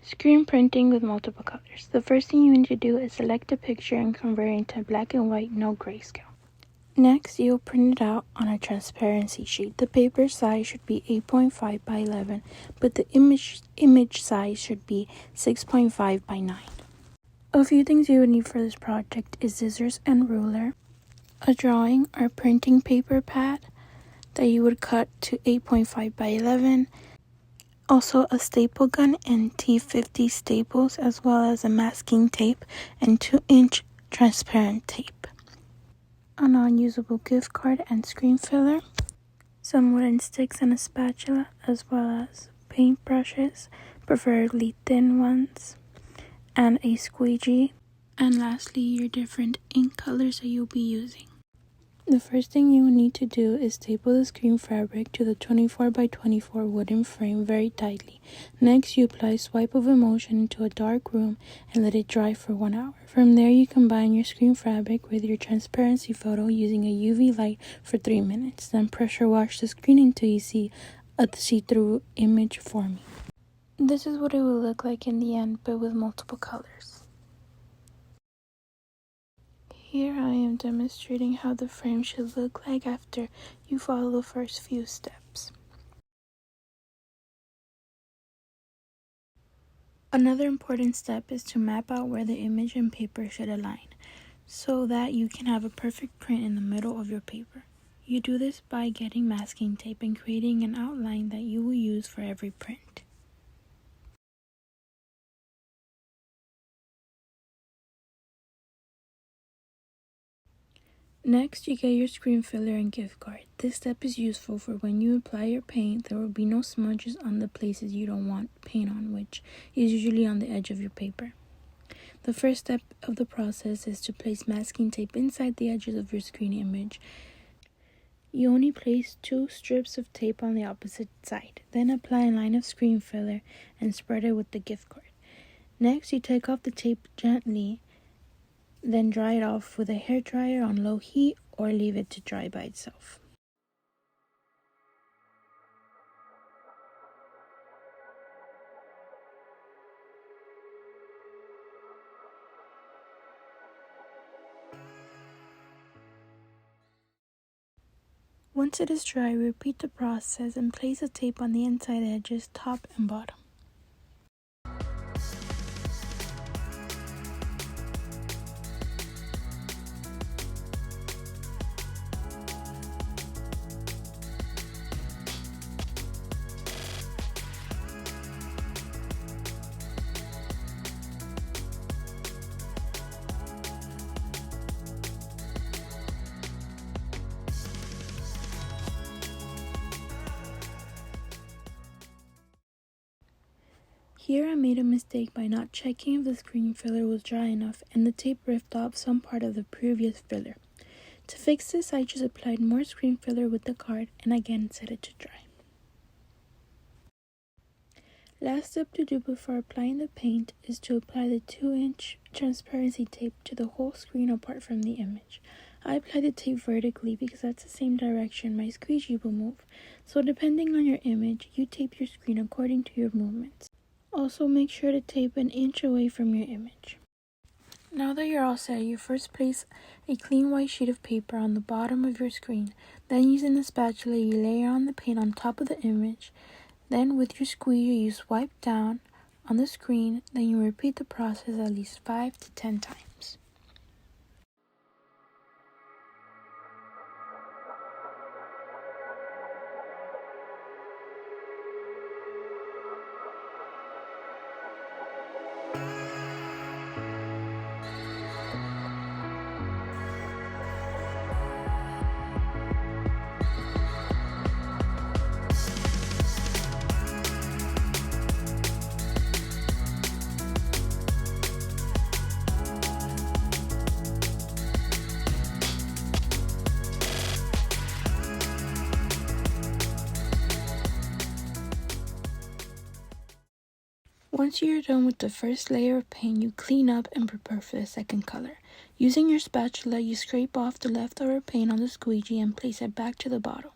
Screen printing with multiple colors. The first thing you need to do is select a picture and convert it into black and white, no grayscale. Next, you'll print it out on a transparency sheet. The paper size should be 8.5 by 11, but the image size should be 6.5 by 9. A few things you would need for this project is scissors and ruler, a drawing or printing paper pad that you would cut to 8.5 by 11, also a staple gun and T50 staples, as well as a masking tape and 2-inch transparent tape, a non-usable gift card and screen filler, some wooden sticks and a spatula, as well as paint brushes, preferably thin ones, and a squeegee, and lastly your different ink colors that you'll be using. The first thing you will need to do is staple the screen fabric to the 24 by 24 wooden frame very tightly. Next, you apply swipe of emulsion into a dark room and let it dry for 1 hour. From there, you combine your screen fabric with your transparency photo using a UV light for 3 minutes. Then pressure wash the screen until you see a see-through image forming. This is what it will look like in the end, but with multiple colors. Here I am demonstrating how the frame should look like after you follow the first few steps. Another important step is to map out where the image and paper should align, so that you can have a perfect print in the middle of your paper. You do this by getting masking tape and creating an outline that you will use for every print. Next, you get your screen filler and gift card. This step is useful for when you apply your paint, there will be no smudges on the places you don't want paint on, which is usually on the edge of your paper. The first step of the process is to place masking tape inside the edges of your screen image. You only place 2 strips of tape on the opposite side. Then apply a line of screen filler and spread it with the gift card. Next, you take off the tape gently, then dry it off with a hairdryer on low heat or leave it to dry by itself. Once it is dry, repeat the process and place the tape on the inside edges, top and bottom. Here I made a mistake by not checking if the screen filler was dry enough and the tape ripped off some part of the previous filler. To fix this, I just applied more screen filler with the card and again set it to dry. Last step to do before applying the paint is to apply the 2-inch transparency tape to the whole screen apart from the image. I applied the tape vertically because that's the same direction my squeegee will move, so depending on your image, you tape your screen according to your movements. Also, make sure to tape an inch away from your image. Now that you're all set, you first place a clean white sheet of paper on the bottom of your screen. Then, using a spatula, you layer on the paint on top of the image. Then, with your squeegee, you swipe down on the screen. Then you repeat the process at least 5 to 10 times. Once you're done with the first layer of paint, you clean up and prepare for the second color. Using your spatula, you scrape off the leftover paint on the squeegee and place it back to the bottle.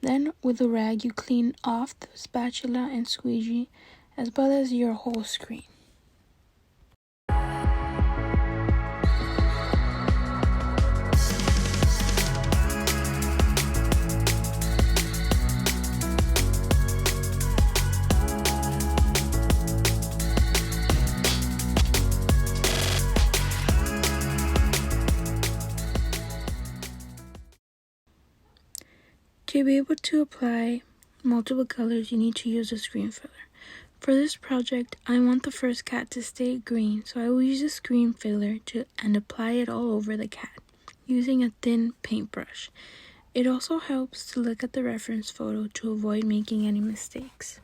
Then, with a rag, you clean off the spatula and squeegee as well as your whole screen. To be able to apply multiple colors, you need to use a screen filler. For this project, I want the first cat to stay green, so I will use a screen filler and apply it all over the cat, using a thin paintbrush. It also helps to look at the reference photo to avoid making any mistakes.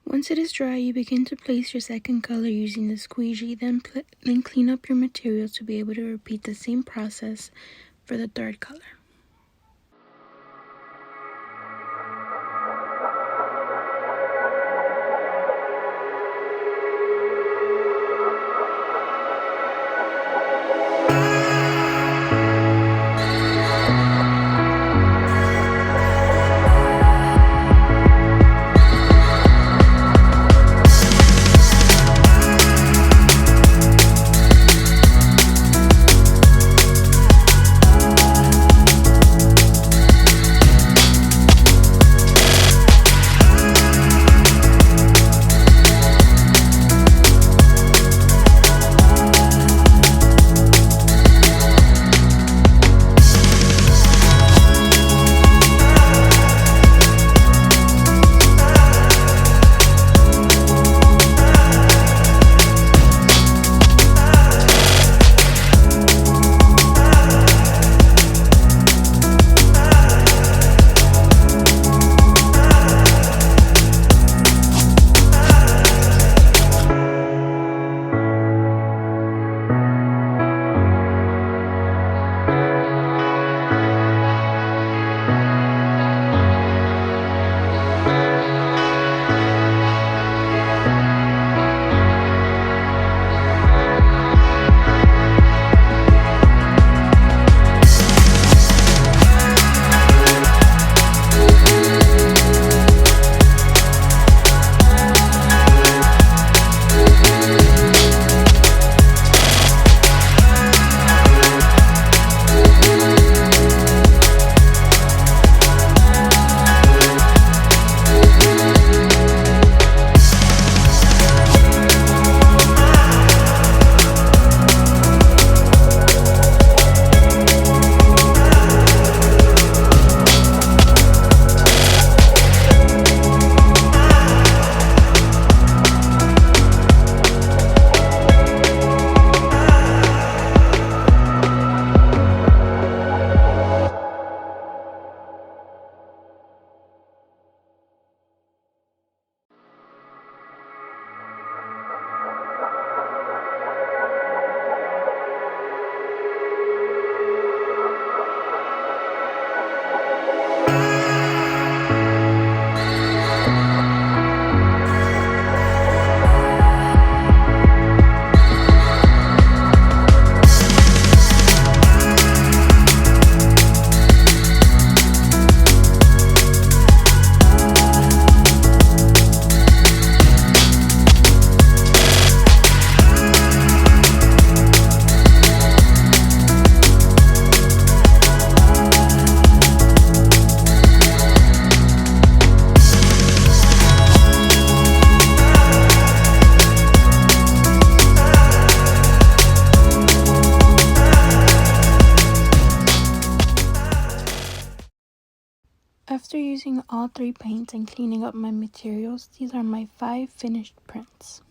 Once it is dry, you begin to place your second color using the squeegee, then clean up your materials to be able to repeat the same process for the third color. After using all 3 paints and cleaning up my materials, these are my 5 finished prints.